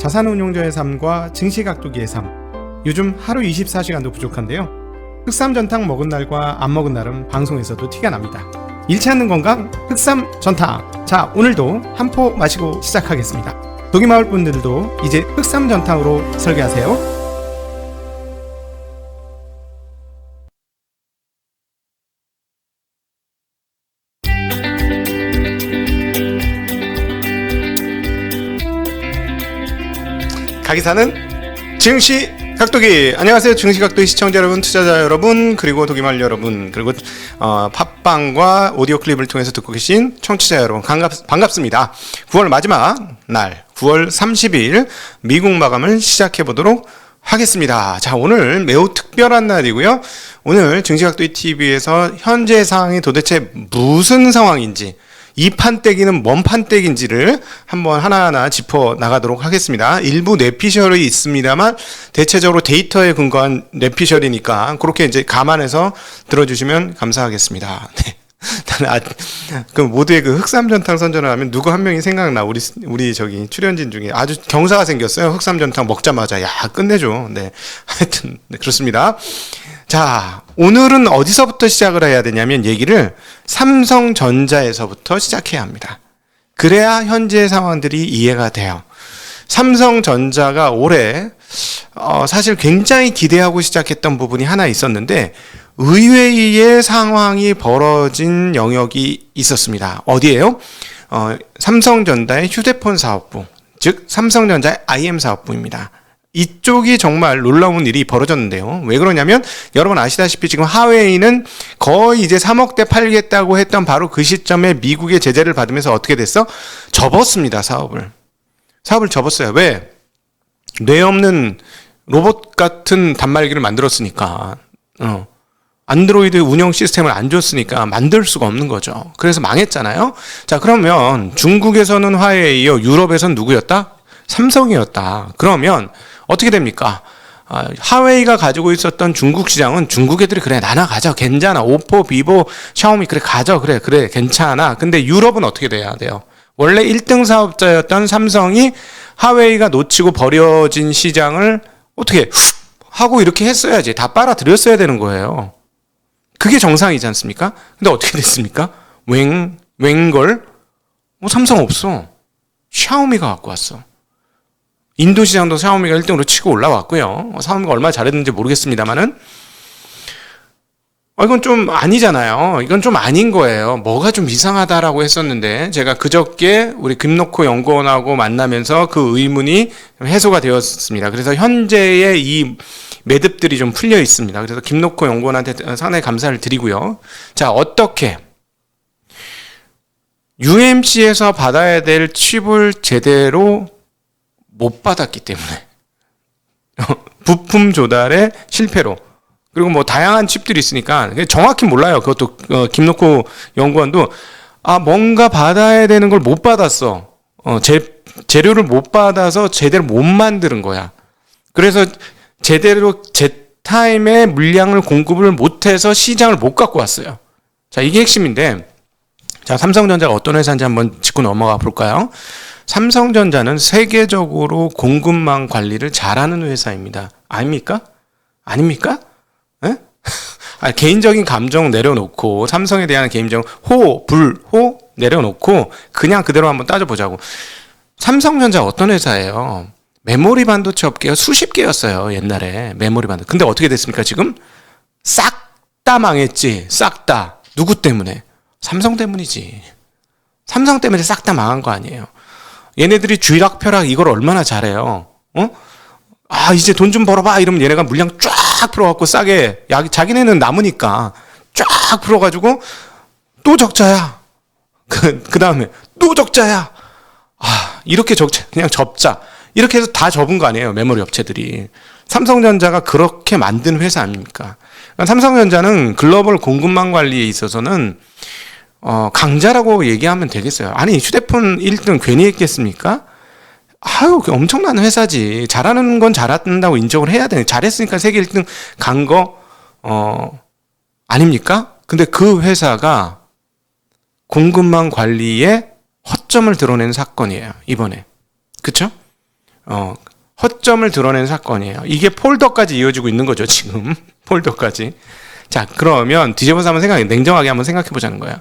자산운용자의 삶과 증시각도기의 삶. 요즘 하루 24시간도 부족한데요. 흑삼전탕 먹은 날과 안 먹은 날은 방송에서도 티가 납니다. 잃지 않는 건강 흑삼전탕. 자, 오늘도 한 포 마시고 시작하겠습니다. 도기마을 분들도 이제 흑삼전탕으로 설계하세요. 가기사는 증시각도기. 안녕하세요, 증시각도기 시청자 여러분, 투자자 여러분, 그리고 도기마을 여러분, 그리고 팟빵과 오디오 클립을 통해서 듣고 계신 청취자 여러분, 반갑습니다. 9월 마지막 날 9월 30일 미국 마감을 시작해 보도록 하겠습니다. 자, 오늘 매우 특별한 날이고요. 오늘 증시각도기 TV에서 현재 상황이 도대체 무슨 상황인지, 이 판때기는 뭔 판때기인지를 한번 하나하나 짚어 나가도록 하겠습니다. 일부 뇌피셜이 있습니다만 대체적으로 데이터에 근거한 뇌피셜이니까 그렇게 이제 감안해서 들어주시면 감사하겠습니다. 네. 그 모두의 그 흑삼전탕 선전을 하면 누구 한 명이 생각나. 우리 저기 출연진 중에 아주 경사가 생겼어요. 흑삼전탕 먹자마자 야 끝내줘. 네, 하여튼 네, 그렇습니다. 자, 오늘은 어디서부터 시작을 해야 되냐면 얘기를 삼성전자에서부터 시작해야 합니다. 그래야 현재 상황들이 이해가 돼요. 삼성전자가 올해 사실 굉장히 기대하고 시작했던 부분이 하나 있었는데 의외의 상황이 벌어진 영역이 있었습니다. 어디예요? 삼성전자의 휴대폰 사업부, 즉 삼성전자의 IM 사업부입니다. 이쪽이 정말 놀라운 일이 벌어졌는데요. 왜 그러냐면 여러분 아시다시피 지금 하웨이는 거의 이제 3억대 팔겠다고 했던 바로 그 시점에 미국의 제재를 받으면서 어떻게 됐어? 접었습니다. 사업을 접었어요. 왜? 뇌 없는 로봇 같은 단말기를 만들었으니까. 안드로이드 운영 시스템을 안 줬으니까 만들 수가 없는 거죠. 그래서 망했잖아요. 자, 그러면 중국에서는 화웨이요, 유럽에서는 누구였다? 삼성이었다. 그러면 어떻게 됩니까? 하웨이가 가지고 있었던 중국 시장은 중국 애들이 그래 나나 가져 괜찮아. 오포, 비보, 샤오미 그래 가져 그래 괜찮아. 근데 유럽은 어떻게 돼야 돼요? 원래 1등 사업자였던 삼성이 하웨이가 놓치고 버려진 시장을 어떻게 하고 이렇게 했어야지. 다 빨아들였어야 되는 거예요. 그게 정상이지 않습니까? 근데 어떻게 됐습니까? 웬걸? 삼성 없어. 샤오미가 갖고 왔어. 인도 시장도 샤오미가 1등으로 치고 올라왔고요. 샤오미가 얼마나 잘했는지 모르겠습니다만은 이건 좀 아니잖아요. 이건 좀 아닌 거예요. 뭐가 좀 이상하다라고 했었는데 제가 그저께 우리 김놓고 연구원하고 만나면서 그 의문이 해소가 되었습니다. 그래서 현재의 이 매듭들이 좀 풀려 있습니다. 그래서 김놓고 연구원한테 상당히 감사를 드리고요. 자, 어떻게 UMC에서 받아야 될 칩을 제대로 못 받았기 때문에 부품 조달의 실패로, 그리고 뭐 다양한 칩들이 있으니까 정확히 몰라요. 그것도 김놓고 연구원도 뭔가 받아야 되는 걸 못 받았어. 재료를 못 받아서 제대로 못 만드는 거야. 그래서 제대로 제타임에 물량을 공급을 못해서 시장을 못 갖고 왔어요. 자, 이게 핵심인데, 자, 삼성전자가 어떤 회사인지 한번 짚고 넘어가 볼까요? 삼성전자는 세계적으로 공급망 관리를 잘하는 회사입니다. 아닙니까? 아닙니까? 에? 개인적인 감정 내려놓고, 삼성에 대한 개인적 호 내려놓고 그냥 그대로 한번 따져보자고. 삼성전자 어떤 회사예요? 메모리 반도체 업계가 수십 개였어요, 옛날에. 메모리 반도체. 근데 어떻게 됐습니까, 지금? 싹 다 망했지. 싹 다. 누구 때문에? 삼성 때문이지. 삼성 때문에 싹 다 망한 거 아니에요. 얘네들이 쥐락펴락 이걸 얼마나 잘해요. 이제 돈 좀 벌어봐 이러면 얘네가 물량 쫙 풀어갖고 싸게, 자기네는 남으니까 쫙 풀어가지고 또 적자야. 그 다음에 또 적자야. 이렇게 그냥 접자. 이렇게 해서 다 접은 거 아니에요, 메모리 업체들이. 삼성전자가 그렇게 만든 회사 아닙니까? 그러니까 삼성전자는 글로벌 공급망 관리에 있어서는 강자라고 얘기하면 되겠어요. 아니, 휴대폰 1등 괜히 했겠습니까? 엄청난 회사지. 잘하는 건 잘한다고 인정을 해야 되네. 잘했으니까 세계 1등 간 거, 아닙니까? 근데 그 회사가 공급망 관리에 허점을 드러낸 사건이에요, 이번에. 그쵸? 허점을 드러낸 사건이에요. 이게 폴더까지 이어지고 있는 거죠, 지금. 폴더까지. 자, 그러면 뒤집어서 한번 냉정하게 한번 생각해 보자는 거야.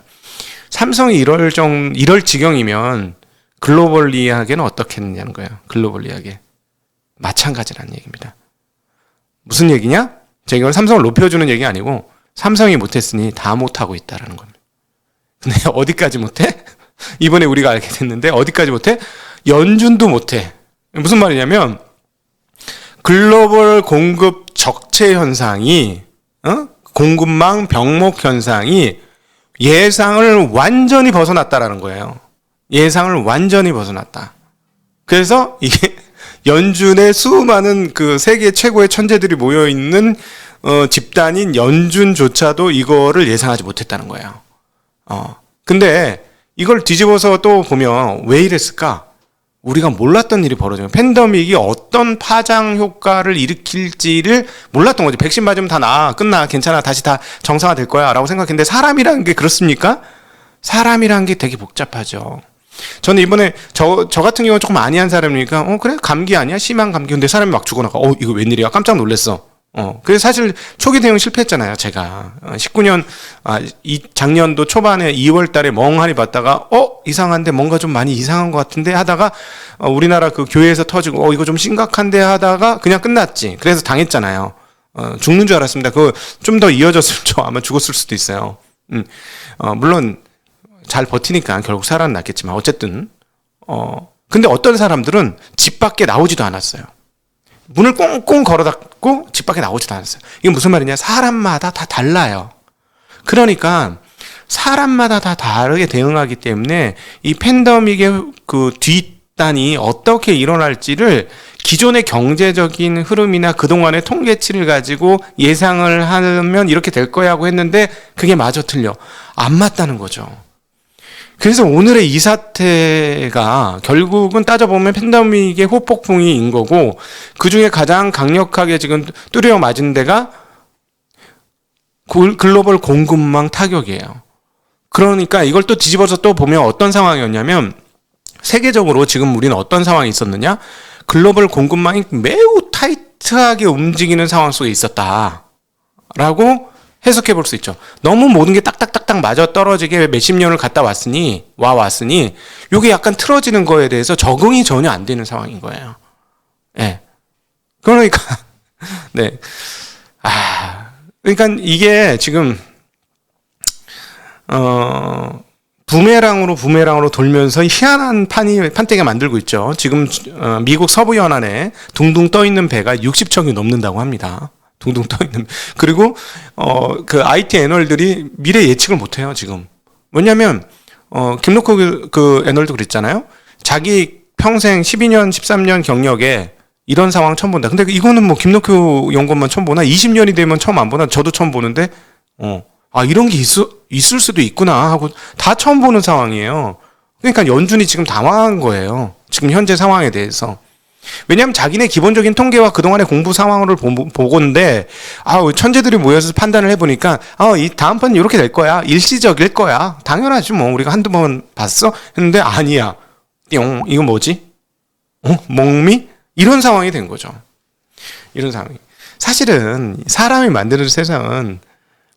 삼성이 이럴 지경이면 글로벌리하게는 어떻게 했느냐는 거예요. 글로벌리하게. 마찬가지라는 얘기입니다. 무슨 얘기냐? 제가 이걸 삼성을 높여주는 얘기 아니고 삼성이 못했으니 다 못하고 있다라는 겁니다. 근데 어디까지 못해? 이번에 우리가 알게 됐는데 어디까지 못해? 연준도 못해. 무슨 말이냐면 글로벌 공급 적체 현상이 공급망 병목 현상이 예상을 완전히 벗어났다라는 거예요. 예상을 완전히 벗어났다. 그래서 이게 연준의 수많은 그 세계 최고의 천재들이 모여 있는 집단인 연준조차도 이거를 예상하지 못했다는 거예요. 근데 이걸 뒤집어서 또 보면 왜 이랬을까? 우리가 몰랐던 일이 벌어져요. 팬데믹이 어떤 파장 효과를 일으킬지를 몰랐던 거지. 백신 맞으면 다 나아, 끝나, 괜찮아, 다시 다 정상화 될 거야 라고 생각했는데 사람이라는 게 그렇습니까? 사람이라는 게 되게 복잡하죠. 저는 이번에 저 같은 경우는 조금 아니한 사람이니까 그래? 감기 아니야? 심한 감기. 근데 사람이 막 죽어나가. 이거 웬일이야? 깜짝 놀랐어. 그래서 사실 초기 대응 실패했잖아요, 제가. 19년, 작년도 초반에 2월 달에 멍하니 봤다가, 이상한데 뭔가 좀 많이 이상한 것 같은데 하다가, 우리나라 그 교회에서 터지고, 이거 좀 심각한데 하다가 그냥 끝났지. 그래서 당했잖아요. 죽는 줄 알았습니다. 그거 좀 더 이어졌을 줄 아마 죽었을 수도 있어요. 물론, 잘 버티니까 결국 살아났겠지만, 어쨌든, 근데 어떤 사람들은 집 밖에 나오지도 않았어요. 문을 꽁꽁 걸어 닫고 집 밖에 나오지도 않았어요. 이게 무슨 말이냐? 사람마다 다 달라요. 그러니까 사람마다 다 다르게 대응하기 때문에 이 팬데믹의 그 뒷단이 어떻게 일어날지를 기존의 경제적인 흐름이나 그동안의 통계치를 가지고 예상을 하면 이렇게 될 거야 하고 했는데 그게 마저 틀려. 안 맞다는 거죠. 그래서 오늘의 이 사태가 결국은 따져보면 팬데믹의 후폭풍인 거고 그 중에 가장 강력하게 지금 뚜려 맞은 데가 글로벌 공급망 타격이에요. 그러니까 이걸 또 뒤집어서 또 보면 어떤 상황이었냐면 세계적으로 지금 우리는 어떤 상황이 있었느냐? 글로벌 공급망이 매우 타이트하게 움직이는 상황 속에 있었다라고 해석해 볼 수 있죠. 너무 모든 게 딱딱딱딱 맞아 떨어지게 몇십 년을 갔다 왔으니 이게 약간 틀어지는 거에 대해서 적응이 전혀 안 되는 상황인 거예요. 예. 그러니까 네. 그러니까 이게 지금 부메랑으로 돌면서 희한한 판때기가 만들고 있죠. 지금 미국 서부 연안에 둥둥 떠 있는 배가 60척이 넘는다고 합니다. 둥둥 떠 있는. 그리고 그 IT 애널들이 미래 예측을 못 해요, 지금. 왜냐면 김노크 그 애널도 그랬잖아요. 자기 평생 12년, 13년 경력에 이런 상황 처음 본다. 근데 이거는 뭐 김노크 연구원만 처음 보나? 20년이 되면 처음 안 보나? 저도 처음 보는데 이런 게 있을 수도 있구나 하고 다 처음 보는 상황이에요. 그러니까 연준이 지금 당황한 거예요. 지금 현재 상황에 대해서. 왜냐하면 자기네 기본적인 통계와 그동안의 공부 상황을 보고인데 천재들이 모여서 판단을 해보니까 이 다음번은 이렇게 될 거야. 일시적일 거야. 당연하지 뭐. 우리가 한두 번 봤어? 했는데 아니야. 띵. 이거 뭐지? 멍미? 이런 상황이 된 거죠. 이런 상황이. 사실은 사람이 만드는 세상은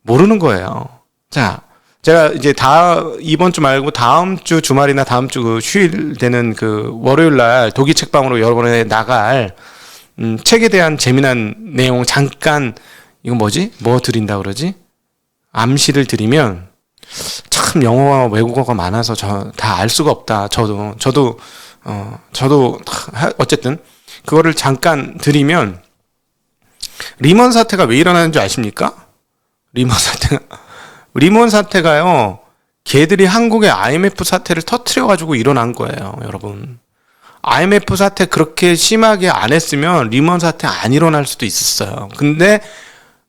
모르는 거예요. 자, 제가 이제 이번 주 말고 다음 주 주말이나 다음 주 그 휴일 되는 그 월요일 날 독일 책방으로 여러분에 나갈 책에 대한 재미난 내용 잠깐 이거 뭐지? 뭐 드린다 그러지? 암시를 드리면 참 영어와 외국어가 많아서 다 알 수가 없다. 저도 어쨌든 그거를 잠깐 드리면 리먼 사태가 왜 일어나는 줄 아십니까? 리먼 사태가요, 걔들이 한국의 IMF 사태를 터트려가지고 일어난 거예요, 여러분. IMF 사태 그렇게 심하게 안 했으면 리먼 사태 안 일어날 수도 있었어요. 근데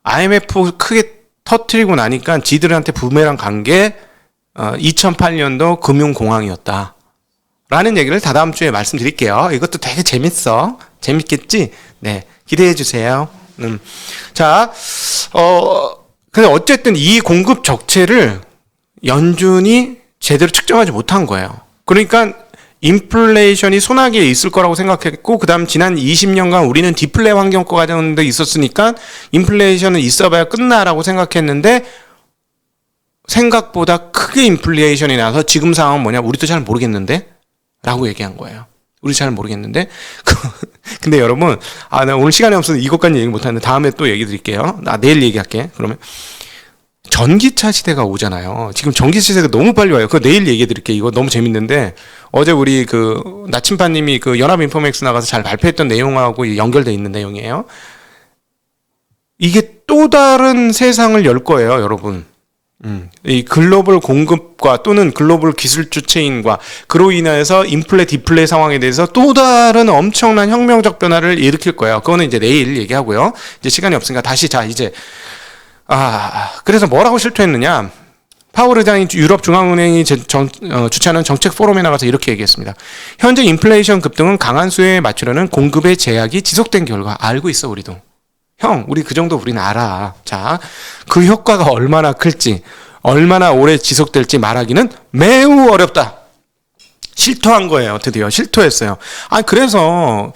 IMF 크게 터트리고 나니까 지들한테 부메랑 간 게 2008년도 금융공황이었다. 라는 얘기를 다다음 주에 말씀드릴게요. 이것도 되게 재밌어. 재밌겠지? 네. 기대해 주세요. 자, 근데 어쨌든 이 공급 적체를 연준이 제대로 측정하지 못한 거예요. 그러니까 인플레이션이 소나기에 있을 거라고 생각했고, 그 다음 지난 20년간 우리는 디플레 환경 가운데 있었으니까 인플레이션은 있어봐야 끝나라고 생각했는데, 생각보다 크게 인플레이션이 나서 지금 상황은 뭐냐? 우리도 잘 모르겠는데? 라고 얘기한 거예요. 우리 잘 모르겠는데? 근데 여러분, 나 오늘 시간이 없어서 이것까지 얘기 못하는데 다음에 또 얘기 드릴게요. 내일 얘기할게. 그러면 전기차 시대가 오잖아요. 지금 전기차 시대가 너무 빨리 와요. 그거 내일 얘기해 드릴게요. 이거 너무 재밌는데, 어제 우리 나침반님이 연합 인포맥스 나가서 잘 발표했던 내용하고 연결돼 있는 내용이에요. 이게 또 다른 세상을 열 거예요, 여러분. 이 글로벌 공급과 또는 글로벌 기술주 체인과 그로 인해서 인플레 디플레 상황에 대해서 또 다른 엄청난 혁명적 변화를 일으킬 거예요. 그거는 이제 내일 얘기하고요. 이제 시간이 없으니까 다시 그래서 뭐라고 실토했느냐? 파월 의장이 유럽 중앙은행이 주최하는 정책 포럼에 나가서 이렇게 얘기했습니다. 현재 인플레이션 급등은 강한 수요에 맞추려는 공급의 제약이 지속된 결과. 알고 있어, 우리도. 우리 그 정도 우리는 알아. 자, 그 효과가 얼마나 클지, 얼마나 오래 지속될지 말하기는 매우 어렵다. 실토한 거예요. 드디어 실토했어요. 그래서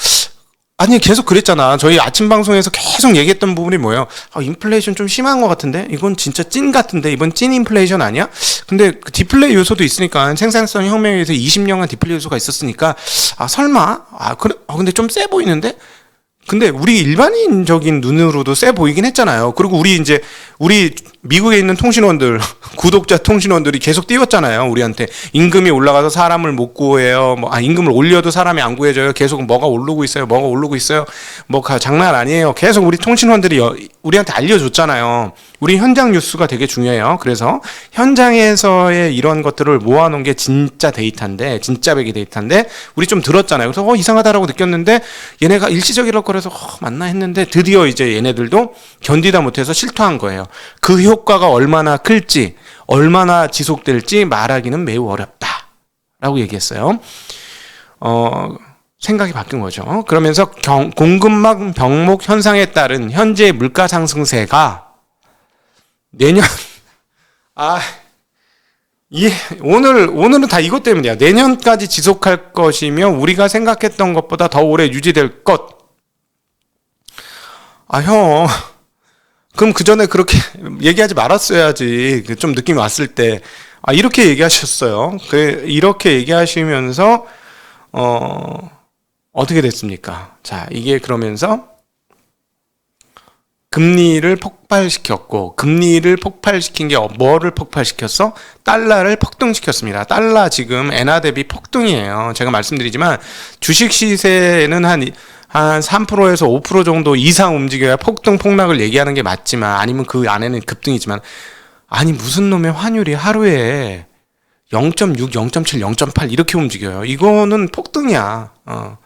계속 그랬잖아. 저희 아침 방송에서 계속 얘기했던 부분이 뭐예요? 인플레이션 좀 심한 것 같은데? 이건 진짜 찐 같은데? 이번 찐 인플레이션 아니야? 근데 디플레 요소도 있으니까, 생산성 혁명에 의해서 20년간 디플레 요소가 있었으니까, 설마? 그래? 근데 좀 세 보이는데? 근데 우리 일반인적인 눈으로도 세 보이긴 했잖아요. 그리고 우리 미국에 있는 통신원들, 구독자 통신원들이 계속 띄웠잖아요. 우리한테 임금이 올라가서 사람을 못 구해요. 임금을 올려도 사람이 안 구해져요. 계속 뭐가 오르고 있어요. 장난 아니에요. 계속 우리 통신원들이 우리한테 알려줬잖아요. 우리 현장 뉴스가 되게 중요해요. 그래서 현장에서의 이런 것들을 모아놓은 게 진짜 데이터인데, 진짜 백이 데이터인데, 우리 좀 들었잖아요. 그래서 이상하다라고 느꼈는데, 얘네가 일시적이라고 그래서 맞나 했는데, 드디어 이제 얘네들도 견디다 못해서 실토한 거예요. 그 효과가 얼마나 클지, 얼마나 지속될지 말하기는 매우 어렵다 라고 얘기했어요. 생각이 바뀐 거죠. 그러면서 공급망 병목 현상에 따른 현재 물가 상승세가 내년 오늘은 다 이것 때문이야. 내년까지 지속할 것이며 우리가 생각했던 것보다 더 오래 유지될 것. 그럼 그 전에 그렇게 얘기하지 말았어야지. 좀 느낌이 왔을 때. 이렇게 얘기하셨어요. 이렇게 얘기하시면서 어떻게 됐습니까? 자, 이게 그러면서 금리를 폭발시켰고, 금리를 폭발시킨 게 뭐를 폭발시켰어? 달러를 폭등시켰습니다. 달러 지금 엔화 대비 폭등이에요. 제가 말씀드리지만 주식 시세는 한 3%에서 5% 정도 이상 움직여야 폭락을 얘기하는 게 맞지만, 아니면 그 안에는 급등이지만, 무슨 놈의 환율이 하루에 0.6, 0.7, 0.8 이렇게 움직여요. 이거는 폭등이야.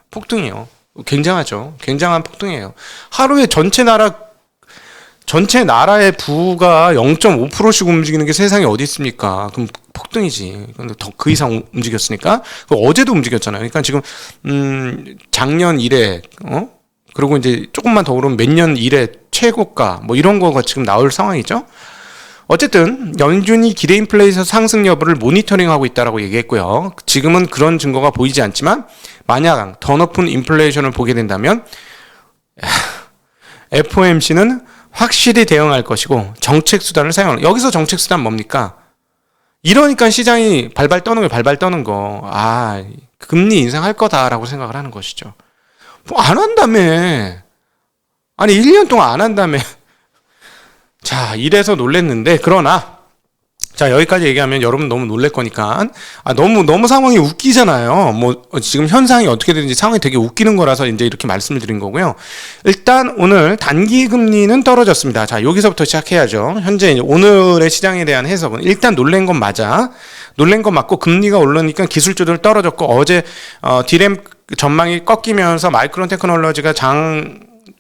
폭등이에요. 굉장하죠. 굉장한 폭등이에요. 하루에 전체 나라의 부가 0.5%씩 움직이는 게 세상에 어디 있습니까? 그럼 폭등이지. 근데 더 그 이상 움직였으니까. 어제도 움직였잖아요. 그러니까 지금 작년 이래, 그리고 이제 조금만 더 오르면 몇 년 이래 최고가 이런 거가 지금 나올 상황이죠. 어쨌든 연준이 기대 인플레이션 상승 여부를 모니터링하고 있다라고 얘기했고요. 지금은 그런 증거가 보이지 않지만 만약 더 높은 인플레이션을 보게 된다면 FOMC는 확실히 대응할 것이고 정책 수단을 사용하는. 여기서 정책 수단 뭡니까? 이러니까 시장이 발발 떠는 거. 금리 인상할 거다라고 생각을 하는 것이죠. 안 한다며. 1년 동안 안 한다며. 자, 이래서 놀랬는데, 그러나 자, 여기까지 얘기하면 여러분 너무 놀랄 거니까. 너무 상황이 웃기잖아요. 지금 현상이 어떻게 되는지 상황이 되게 웃기는 거라서 이제 이렇게 말씀을 드린 거고요. 일단 오늘 단기 금리는 떨어졌습니다. 자, 여기서부터 시작해야죠. 현재 오늘의 시장에 대한 해석은 일단 놀란 건 맞아. 놀란 건 맞고, 금리가 오르니까 기술주들 떨어졌고, 어제 디램 전망이 꺾이면서 마이크론 테크놀로지가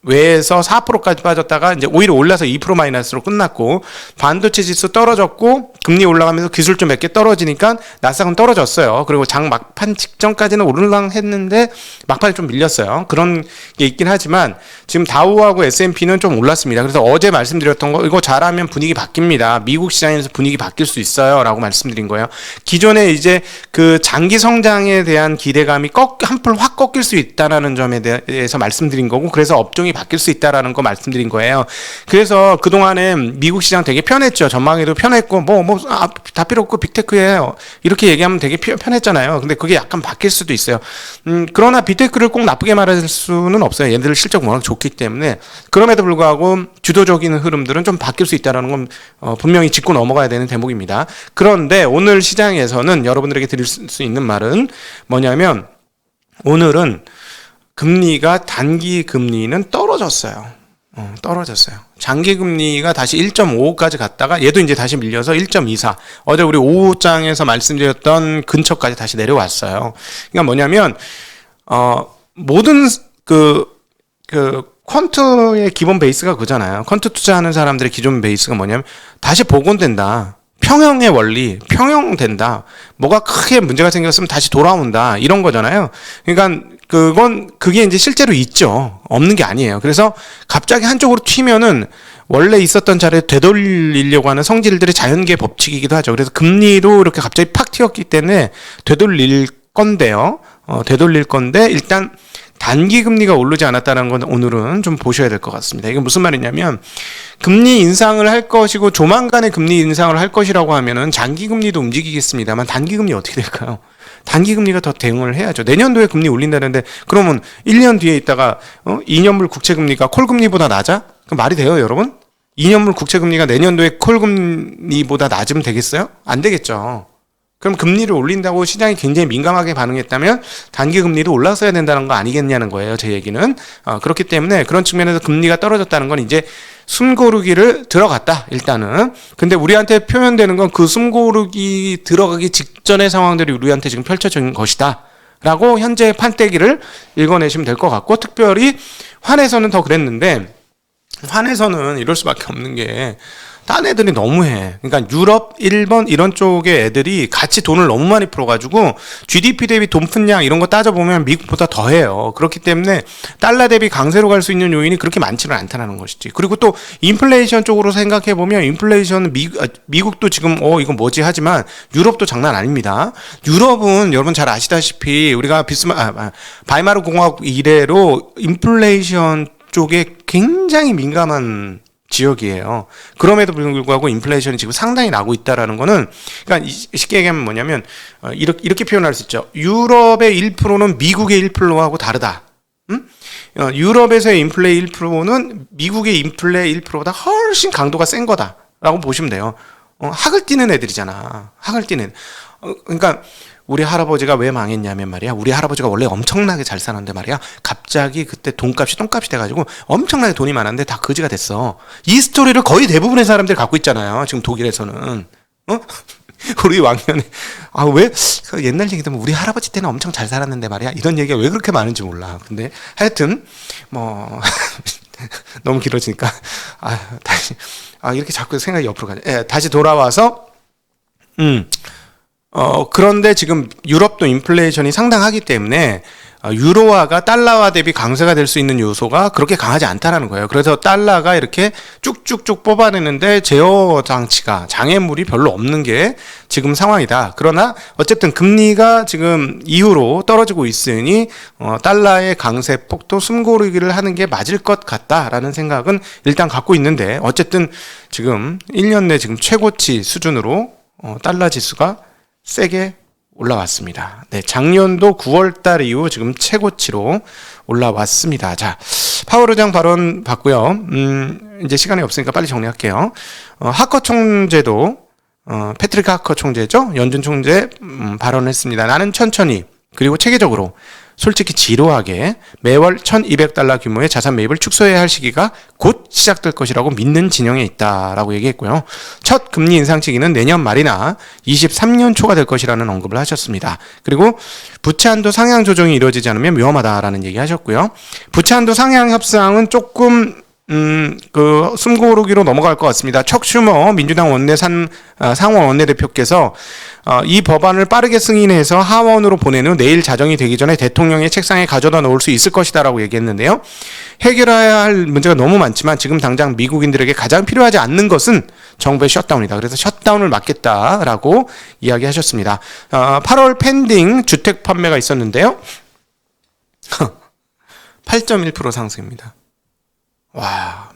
외에서 4%까지 빠졌다가 이제 오히려 올라서 2% 마이너스로 끝났고, 반도체 지수 떨어졌고 금리 올라가면서 기술주 몇 개 떨어지니까 나스닥은 떨어졌어요. 그리고 장 막판 직전까지는 오르락 했는데 막판에 좀 밀렸어요. 그런 게 있긴 하지만 지금 다우하고 S&P는 좀 올랐습니다. 그래서 어제 말씀드렸던 거, 이거 잘하면 분위기 바뀝니다. 미국 시장에서 분위기 바뀔 수 있어요 라고 말씀드린 거예요. 기존에 이제 그 장기 성장에 대한 기대감이 한풀 확 꺾일 수 있다라는 점에 대해서 말씀드린 거고, 그래서 업종이 바뀔 수 있다라는 거 말씀드린 거예요. 그래서 그동안에 미국 시장 되게 편했죠. 전망에도 편했고 다 필요 없고 빅테크예요 이렇게 얘기하면 되게 편했잖아요. 근데 그게 약간 바뀔 수도 있어요. 그러나 빅테크를 꼭 나쁘게 말할 수는 없어요. 얘네들 실적 워낙 좋기 때문에. 그럼에도 불구하고 주도적인 흐름들은 좀 바뀔 수 있다는 건 분명히 짚고 넘어가야 되는 대목입니다. 그런데 오늘 시장에서는 여러분들에게 드릴 수 있는 말은 뭐냐면, 오늘은 금리가, 단기 금리는 떨어졌어요. 떨어졌어요. 장기 금리가 다시 1.55까지 갔다가 얘도 이제 다시 밀려서 1.24. 어제 우리 오후장에서 말씀드렸던 근처까지 다시 내려왔어요. 그러니까 뭐냐면 모든 퀀트의 기본 베이스가 그잖아요. 퀀트 투자하는 사람들의 기존 베이스가 뭐냐면 다시 복원된다. 평형의 원리, 평형된다. 뭐가 크게 문제가 생겼으면 다시 돌아온다. 이런 거잖아요. 그러니까 그게 이제 실제로 있죠. 없는 게 아니에요. 그래서 갑자기 한쪽으로 튀면은 원래 있었던 자리에 되돌리려고 하는 성질들의 자연계의 법칙이기도 하죠. 그래서 금리도 이렇게 갑자기 팍 튀었기 때문에 되돌릴 건데요. 되돌릴 건데 일단 단기 금리가 오르지 않았다는 건 오늘은 좀 보셔야 될 것 같습니다. 이게 무슨 말이냐면, 금리 인상을 할 것이고 조만간에 금리 인상을 할 것이라고 하면은 장기 금리도 움직이겠습니다만 단기 금리 어떻게 될까요? 단기 금리가 더 대응을 해야죠. 내년도에 금리 올린다는데 그러면 1년 뒤에 있다가 2년물 국채 금리가 콜 금리보다 낮아? 그럼 말이 돼요, 여러분? 2년물 국채 금리가 내년도에 콜 금리보다 낮으면 되겠어요? 안 되겠죠. 그럼 금리를 올린다고 시장이 굉장히 민감하게 반응했다면 단기 금리도 올라서야 된다는 거 아니겠냐는 거예요, 제 얘기는. 그렇기 때문에 그런 측면에서 금리가 떨어졌다는 건 이제 숨고르기를 들어갔다, 일단은. 근데 우리한테 표현되는 건 그 숨고르기 들어가기 직전의 상황들이 우리한테 지금 펼쳐진 것이다 라고 현재 판때기를 읽어내시면 될 것 같고, 특별히 환에서는 더 그랬는데, 환에서는 이럴 수밖에 없는 게 딴 애들이 너무해. 그러니까 유럽, 일본 이런 쪽의 애들이 같이 돈을 너무 많이 풀어가지고 GDP 대비 돈 푼 양 이런 거 따져보면 미국보다 더해요. 그렇기 때문에 달러 대비 강세로 갈 수 있는 요인이 그렇게 많지는 않다는 것이지. 그리고 또 인플레이션 쪽으로 생각해보면 인플레이션 미국도 지금 이거 뭐지 하지만 유럽도 장난 아닙니다. 유럽은 여러분 잘 아시다시피 우리가 바이마르 공화국 이래로 인플레이션 쪽에 굉장히 민감한 지역이에요. 그럼에도 불구하고 인플레이션이 지금 상당히 나고 있다라는 거는, 그러니까 쉽게 얘기하면 뭐냐면 이렇게 표현할 수 있죠. 유럽의 1%는 미국의 1%하고 다르다. 유럽에서의 인플레 1%는 미국의 인플레 1%보다 훨씬 강도가 센 거다라고 보시면 돼요. 학을 뛰는 애들이잖아. 학을 뛰는. 그러니까 우리 할아버지가 왜 망했냐면 말이야, 우리 할아버지가 원래 엄청나게 잘 사는데 말이야, 갑자기 그때 똥값이 돼가지고 엄청나게 돈이 많았는데 다 거지가 됐어. 이 스토리를 거의 대부분의 사람들이 갖고 있잖아요, 지금 독일에서는. 우리 왕년에 왜 옛날 얘기도 우리 할아버지 때는 엄청 잘 살았는데 말이야, 이런 얘기가 왜 그렇게 많은지 몰라. 근데 하여튼 너무 길어지니까 다시 이렇게 자꾸 생각이 옆으로 가네. 다시 돌아와서 그런데 지금 유럽도 인플레이션이 상당하기 때문에 유로화가 달러화 대비 강세가 될 수 있는 요소가 그렇게 강하지 않다라는 거예요. 그래서 달러가 이렇게 쭉쭉쭉 뽑아내는데 제어 장치가, 장애물이 별로 없는 게 지금 상황이다. 그러나 어쨌든 금리가 지금 이후로 떨어지고 있으니 달러의 강세 폭도 숨고르기를 하는 게 맞을 것 같다라는 생각은 일단 갖고 있는데, 어쨌든 지금 1년 내 지금 최고치 수준으로 달러 지수가 세게 올라왔습니다. 네, 작년도 9월달 이후 지금 최고치로 올라왔습니다. 자, 파월 의장 발언 봤고요. 이제 시간이 없으니까 빨리 정리할게요. 하커 총재도 패트릭 하커 총재죠. 연준 총재 발언했습니다. 나는 천천히 그리고 체계적으로 솔직히 지루하게 매월 1,200달러 규모의 자산 매입을 축소해야 할 시기가 곧 시작될 것이라고 믿는 진영에 있다라고 얘기했고요. 첫 금리 인상 시기는 내년 말이나 23년 초가 될 것이라는 언급을 하셨습니다. 그리고 부채 한도 상향 조정이 이루어지지 않으면 위험하다라는 얘기 하셨고요. 부채 한도 상향 협상은 조금 숨고르기로 넘어갈 것 같습니다. 척 슈머 민주당 상원 원내대표께서 이 법안을 빠르게 승인해서 하원으로 보낸 후 내일 자정이 되기 전에 대통령의 책상에 가져다 놓을 수 있을 것이다라고 얘기했는데요. 해결해야 할 문제가 너무 많지만 지금 당장 미국인들에게 가장 필요하지 않는 것은 정부의 셧다운이다. 그래서 셧다운을 막겠다라고 이야기하셨습니다. 8월 펜딩 주택 판매가 있었는데요. 8.1% 상승입니다. 와,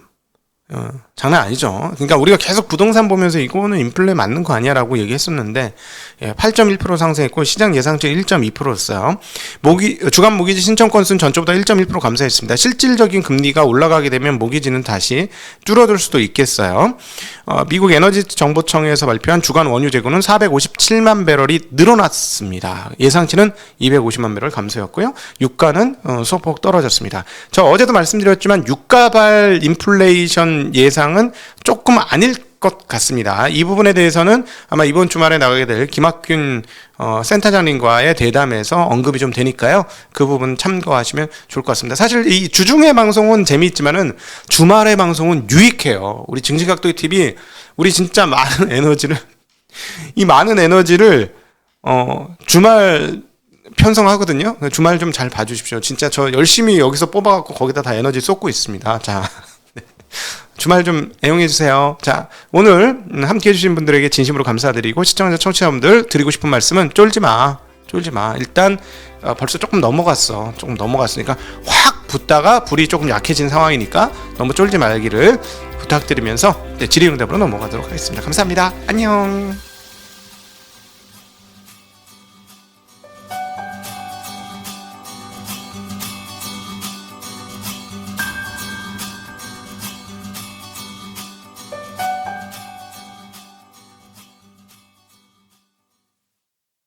장난 아니죠. 그러니까 우리가 계속 부동산 보면서 이거는 인플레 맞는 거 아니야라고 얘기했었는데 8.1% 상승했고 시장 예상치 1.2%였어요. 주간 모기지 신청 건수는 전주보다 1.1% 감소했습니다. 실질적인 금리가 올라가게 되면 모기지는 다시 줄어들 수도 있겠어요. 미국 에너지 정보청에서 발표한 주간 원유 재고는 457만 배럴이 늘어났습니다. 예상치는 250만 배럴 감소였고요. 유가는 소폭 떨어졌습니다. 저 어제도 말씀드렸지만 유가발 인플레이션 예상은 조금 아닐 것 같습니다. 이 부분에 대해서는 아마 이번 주말에 나가게 될 김학균 센터장님과의 대담에서 언급이 좀 되니까요. 그 부분 참고하시면 좋을 것 같습니다. 사실 이 주중의 방송은 재미있지만은 주말의 방송은 유익해요. 우리 증시각도기 TV 우리 진짜 많은 에너지를 주말 편성하거든요. 주말 좀 잘 봐주십시오. 진짜 저 열심히 여기서 뽑아갖고 거기다 다 에너지 쏟고 있습니다. 자. 주말 좀 애용해주세요. 자, 오늘 함께 해주신 분들에게 진심으로 감사드리고 시청자 청취자분들 드리고 싶은 말씀은 쫄지 마. 일단 벌써 조금 넘어갔으니까 확 붙다가 불이 조금 약해진 상황이니까 너무 쫄지 말기를 부탁드리면서 질의응답으로 넘어가도록 하겠습니다. 감사합니다. 안녕.